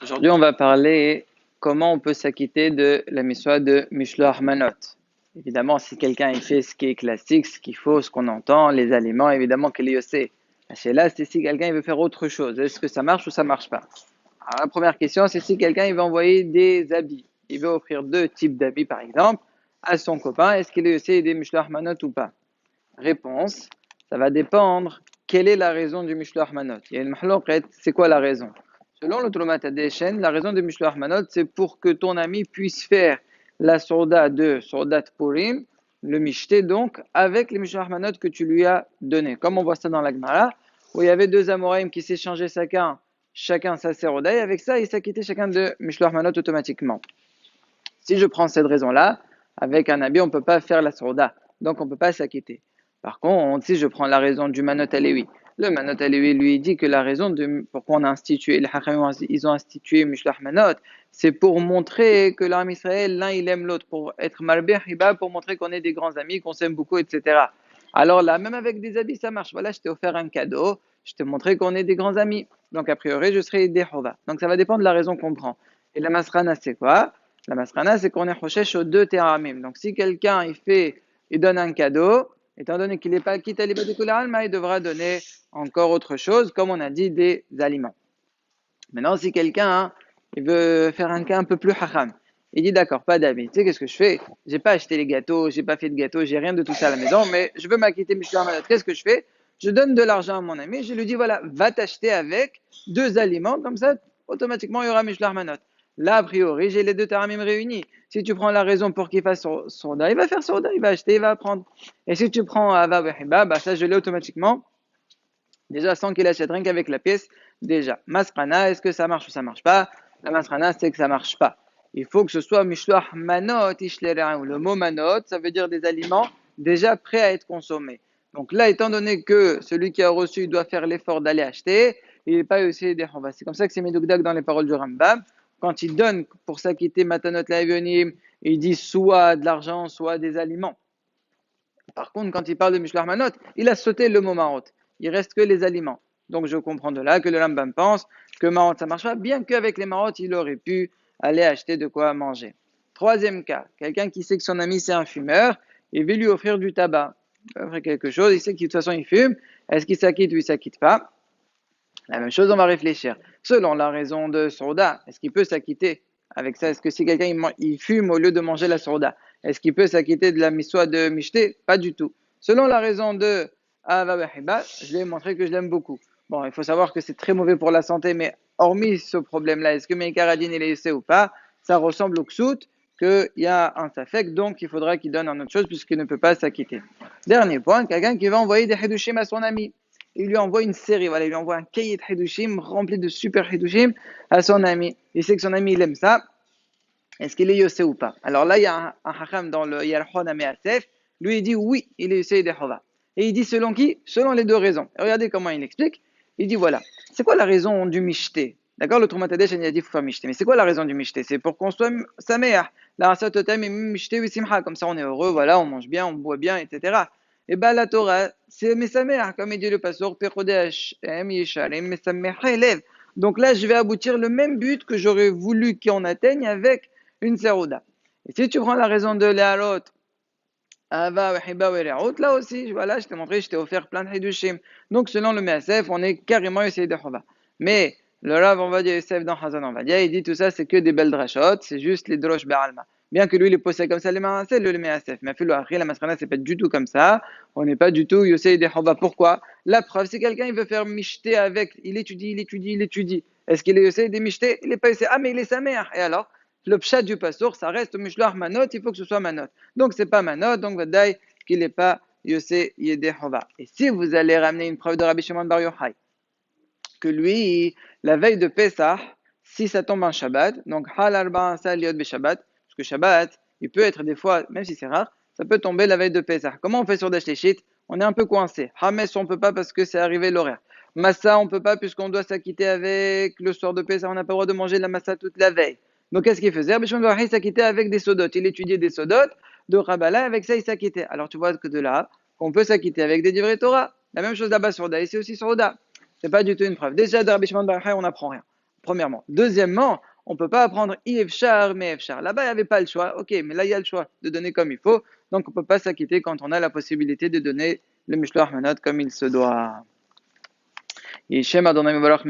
Aujourd'hui, on va parler comment on peut s'acquitter de la miswa de Mishloach Manot. Évidemment, si quelqu'un il fait ce qui est classique, ce qu'il faut, ce qu'on entend, les aliments, évidemment qu'il y sait. Là, c'est si quelqu'un il veut faire autre chose. Est-ce que ça marche ou ça marche pas? Alors, la première question, c'est si quelqu'un il veut envoyer des habits. Il veut offrir deux types d'habits, par exemple, à son copain. Est-ce qu'il sait des Mishloach Manot ou pas? Réponse, ça va dépendre quelle est la raison du Mishloach Manot. Il y a une mahloket, c'est quoi la raison? Selon le Trumat Hadeshen, la raison du Mishloach Manot, c'est pour que ton ami puisse faire la sorda de Sordat Purim, le Mishté donc, avec les Mishloach Manot que tu lui as donné. Comme on voit ça dans la Gemara, où il y avait deux Amoraïm qui s'échangeaient chacun sa sorda, et avec ça, ils s'acquittaient chacun de Mishloach Manot automatiquement. Si je prends cette raison-là, avec un habit, on ne peut pas faire la sorda, donc on ne peut pas s'acquitter. Par contre, si je prends la raison du Manot Alewi, le Manot Alewi lui dit que la raison pourquoi on a institué, les Hachamim, ils ont institué Mishloach Manot, c'est pour montrer que l'armée Israël, l'un il aime l'autre, pour être malbeh hiba, pour montrer qu'on est des grands amis, qu'on s'aime beaucoup, etc. Alors là, même avec des habits, ça marche. Voilà, je t'ai offert un cadeau, je t'ai montré qu'on est des grands amis. Donc a priori, je serai des Hova. Donc ça va dépendre de la raison qu'on prend. Et la Masrana, c'est quoi? La Masrana, c'est qu'on est chochesh aux deux teramim. Donc si quelqu'un il donne un cadeau, étant donné qu'il n'est pas quitte à l'alma, il devra donner encore autre chose, comme on a dit, des aliments. Maintenant, si quelqu'un il veut faire un cas un peu plus hacham, il dit d'accord, pas d'amis. Tu sais qu'est-ce que je fais? J'ai pas acheté les gâteaux, j'ai pas fait de gâteaux, j'ai rien de tout ça à la maison, mais je veux m'acquitter Mishloach Manot. Qu'est-ce que je fais? Je donne de l'argent à mon ami, je lui dis voilà, va t'acheter avec deux aliments, comme ça, automatiquement il y aura Mishloach Manot. Là, a priori, j'ai les deux taramim réunis. Si tu prends la raison pour qu'il fasse sourda, il va faire sourda, il va acheter, il va apprendre. Et si tu prends ava behiba, bah ça je l'ai automatiquement. Déjà, sans qu'il achète rien qu'avec la pièce, déjà. Masrana, est-ce que ça marche ou ça marche pas? La masrana, c'est que ça marche pas. Il faut que ce soit mishloach manot ishlerein. Le mot manot, ça veut dire des aliments déjà prêts à être consommés. Donc là, étant donné que celui qui a reçu doit faire l'effort d'aller acheter, il n'est pas aussi des chambas. C'est comme ça que c'est Médougdag dans les paroles du Rambam. Quand il donne pour s'acquitter matanot laivionim, il dit soit de l'argent, soit des aliments. Par contre, quand il parle de mishloach manot, il a sauté le mot marot. Il reste que les aliments. Donc je comprends de là que le Rambam pense que marot ça marche pas, bien qu'avec les marottes, il aurait pu aller acheter de quoi manger. Troisième cas, quelqu'un qui sait que son ami c'est un fumeur, il veut lui offrir du tabac. Il veut offrir quelque chose, il sait que de toute façon il fume, est-ce qu'il s'acquitte ou il s'acquitte pas? La même chose, on va réfléchir. Selon la raison de sourda, est-ce qu'il peut s'acquitter avec ça? Est-ce que si quelqu'un il fume au lieu de manger la sourda, est-ce qu'il peut s'acquitter de la miswa de mishté? Pas du tout. Selon la raison de Ava Behiba, je lui ai montré que je l'aime beaucoup. Bon, il faut savoir que c'est très mauvais pour la santé, mais hormis ce problème-là, est-ce que Meikaradine il est laissé ou pas? Ça ressemble au ksout, qu'il y a un safek, donc il faudra qu'il donne un autre chose puisqu'il ne peut pas s'acquitter. Dernier point, quelqu'un qui va envoyer des hidushim à son ami. Il lui envoie une série, voilà, il lui envoie un cahier de hidushim rempli de super hidushim à son ami. Il sait que son ami il aime ça. Est-ce qu'il est yossé ou pas? Alors là, il y a un hacham dans le Yarchon Ameasef. Lui, il dit oui, il est yossé des chova. Et il dit selon qui? Selon les deux raisons. Et regardez comment il explique. Il dit voilà, c'est quoi la raison du mishté? D'accord, le Trumatadech, il a dit qu'il faut faire mishté. Mais c'est quoi la raison du mishté? C'est pour qu'on soit sameach. La rasa totem et mishté simcha. Comme ça, on est heureux, voilà, on mange bien, on boit bien, etc. Et bien, la Torah, c'est mesameach, comme il dit le pasteur, pechodesh, yesharim, mesameach, élève. Donc là, je vais aboutir le même but que j'aurais voulu qu'on atteigne avec une serouda. Et si tu prends la raison de Léalot, Ava, Wahiba, Wereout, là aussi, voilà, je t'ai montré, je t'ai offert plein de Hidushim. Donc, selon le Measef, on est carrément essayé de Chova. Mais, le Rav, on va dire, Yosef dans Hazan, on va dire, il dit tout ça, c'est que des belles drachot, c'est juste les drosh Be'alma. Bien que lui, il est posé comme ça, les Maaseh, le Measef. Mais, le Achri, la Masrana, c'est pas du tout comme ça. On n'est pas du tout Yosef de Chova. Pourquoi? La preuve, c'est quelqu'un, il veut faire michté avec, il étudie, il étudie, il étudie. Est-ce qu'il est Yosef des michté? Il n'est pas Yosef. Ah, mais il est sa mère. Et alors? Le pshat du pasour, ça reste mishloach manot, il faut que ce soit manot. Donc c'est pas manot, donc vadaï qu'il n'est pas yosé yedehova. Et si vous allez ramener une preuve de Rabbi Shimon Bar Yochai, que lui, la veille de Pesach, si ça tombe en Shabbat, donc hal arba liot be Shabbat, parce que Shabbat, il peut être des fois, même si c'est rare, ça peut tomber la veille de Pesach. Comment on fait sur Dashléchit? On est un peu coincé. Hames, on peut pas parce que c'est arrivé l'horaire. Massa, on peut pas puisqu'on doit s'acquitter avec le soir de Pesach, on n'a pas le droit de manger de la massa toute la veille. Donc qu'est-ce qu'il faisait? Rabbi Shimon Bar Yochai s'acquittait avec des sodotes. Il étudiait des sodotes de Rabbala, avec ça il s'acquittait. Alors tu vois que de là, on peut s'acquitter avec des divrei Torah. La même chose là-bas sur Oda, et c'est aussi sur Oda. C'est pas du tout une preuve. Déjà, de Rabbi Shimon Bar Yochai, on n'apprend rien. Premièrement. Deuxièmement, on ne peut pas apprendre Ifshar, mais Ifshar. Là-bas, il n'y avait pas le choix. Ok, mais là, il y a le choix de donner comme il faut. Donc, on ne peut pas s'acquitter quand on a la possibilité de donner le Mishloach Manot comme il se doit. Et Shem Adonai Mevorach